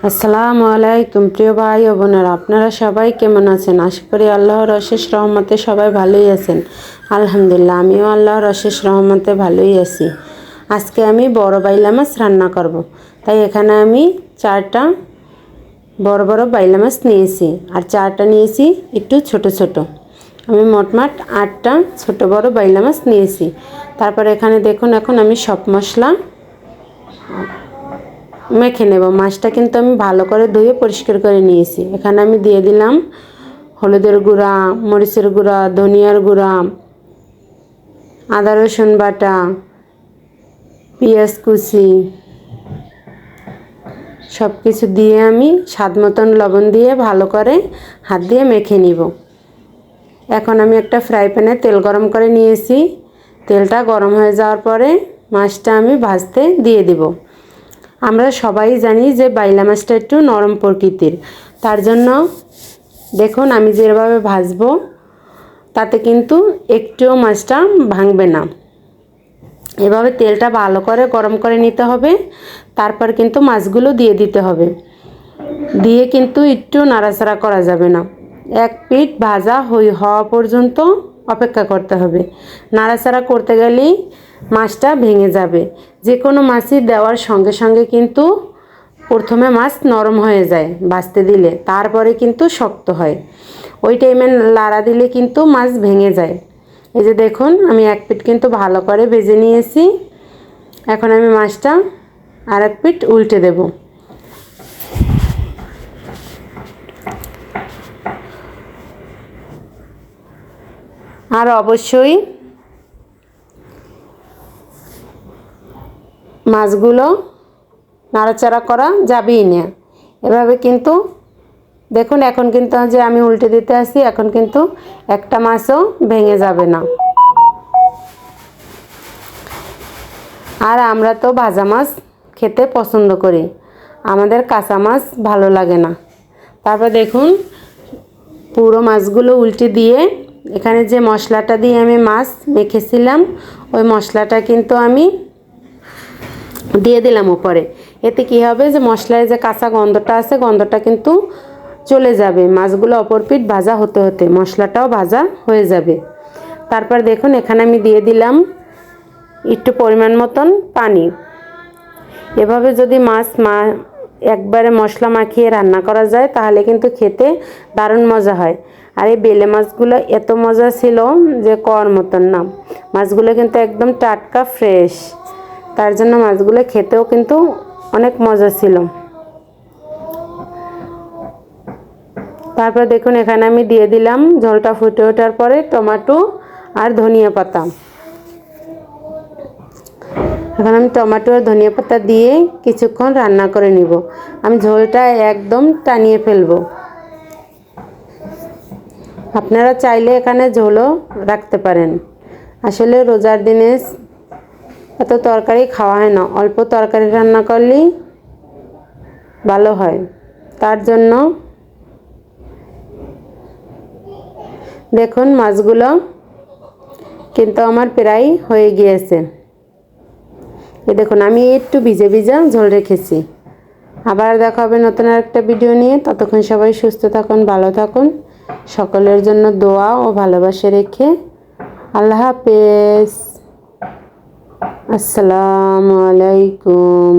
আসসালামু আলাইকুম প্রিয় ভাই ও বোনেরা, আপনারা সবাই কেমন আছেন? আশা করি আল্লাহর অশেষ রহমতে সবাই ভালোই আছেন। আলহামদুলিল্লাহ, আমিও আল্লাহর অশেষ রহমতে ভালোই আছি। আজকে আমি বড় বাইলা মাছ রান্না করব, তাই এখানে আমি 4টা বড় বড় বাইলা মাছ নিয়েছি আর 4টা নিয়েছি একটু ছোট ছোট। আমি মোটমাট 8টা ছোট বড় বাইলা মাছ নিয়েছি। তারপর এখানে দেখুন, এখন আমি সব মশলা মেখে নেব। মাছটা কিন্তু আমি ভালো করে ধুয়ে পরিষ্কার করে নিয়েছি। এখানে আমি দিয়ে দিলাম হলুদের গুঁড়া, মরিচের গুঁড়া, ধনিয়ার গুঁড়া, আদা রসুন বাটা, পেঁয়াজ কুচি, সব কিছু দিয়ে আমি স্বাদ মতন লবণ দিয়ে ভালো করে হাত দিয়ে মেখে নিব। এখন আমি একটা ফ্রাই প্যানে তেল গরম করে নিয়েছি। তেলটা গরম হয়ে যাওয়ার পরে মাছটা আমি ভাজতে দিয়ে দিব। আমরা সবাই জানি যে বাইলা মাছটা একটু নরম প্রকৃতির, তার জন্য দেখুন আমি যেভাবে ভাজবো তাতে কিন্তু একটুও মাছটা ভাঙবে না। এভাবে তেলটা ভালো করে গরম করে নিতে হবে। তারপর কিন্তু মাছগুলো দিয়ে দিতে হবে। দিয়ে কিন্তু একটু নাড়াচাড়া করা যাবে না। এক পিঠ ভাজা হওয়া পর্যন্ত অপেক্ষা করতে হবে। নাড়াচাড়া করতে গেলেই মাছটা ভেঙে যাবে। যে কোনো মাছই দেওয়ার সঙ্গে সঙ্গে কিন্তু প্রথমে মাছ নরম হয়ে যায় ভাজতে দিলে, তারপরে কিন্তু শক্ত হয়। ওই টাইমে লাড়া দিলে কিন্তু মাছ ভেঙে যায়। এই যে দেখুন, আমি এক পিঠ কিন্তু ভালো করে ভেজে নিয়েছি। এখন আমি মাছটা আর এক পিঠ উল্টে দেব। আর অবশ্যই মাছগুলো নাড়াচাড়া করা যাবেই না। এভাবে কিন্তু দেখুন, এখন কিন্তু যে আমি উল্টে দিতে আসি, এখন কিন্তু একটা মাছও ভেঙে যাবে না। আর আমরা তো ভাজা মাছ খেতে পছন্দ করি, আমাদের কাঁচা মাছ ভালো লাগে না। তারপর দেখুন, পুরো মাছগুলো উল্টে দিয়ে এখানে যে মশলাটা দিয়ে আমি মাছ মেখেছিলাম, ওই মশলাটা কিন্তু আমি দিয়ে দিলাম উপরে। এতে কি হবে, যে মশলায় যে কাঁচা গন্ধটা আছে, গন্ধটা কিন্তু চলে যাবে। মাছগুলো অপর পিঠ ভাজা হতে হতে মশলাটাও ভাজা হয়ে যাবে। তারপর দেখুন, এখানে আমি দিয়ে দিলাম একটু পরিমাণ মতন পানি। এভাবে যদি মাছ একবারে মশলা মাখিয়ে রান্না করা যায় তাহলে কিন্তু খেতে দারুণ মজা হয়। আর এই বেলে মাছগুলো এত মজা ছিল যে কর মতন না। মাছগুলো কিন্তু একদম টাটকা ফ্রেশ, তার জন্য মাছগুলো খেতেও কিন্তু অনেক মজা ছিল। তারপর দেখুন, এখানে আমি দিয়ে দিলাম ঝোলটা ফুটে ওঠার পরে টমেটো আর ধনিয়া পাতা। এখন আমি টমেটো আর ধনিয়া পাতা দিয়ে কিছুক্ষণ রান্না করে নিব। আমি ঝোলটা একদম টানিয়ে ফেলবো। আপনারা চাইলে এখানে ঝোলও রাখতে পারেন। আসলে রোজার দিনে এত তরকারি খাওয়া হয় না, অল্প তরকারি রান্না করলেই ভালো হয়। তার জন্য দেখুন, মাছগুলো কিন্তু আমার প্রায় হয়ে গিয়েছে। দেখুন, আমি একটু ভিজে ভিজে ঝোল রেখেছি। আবার দেখা হবে নতুন আরেকটা ভিডিও নিয়ে। ততক্ষণ সবাই সুস্থ থাকুন, ভালো থাকুন। সকলের জন্য দোয়া ও ভালোবাসা রেখে আল্লাহ হাফেজ। আসসালামু আলাইকুম।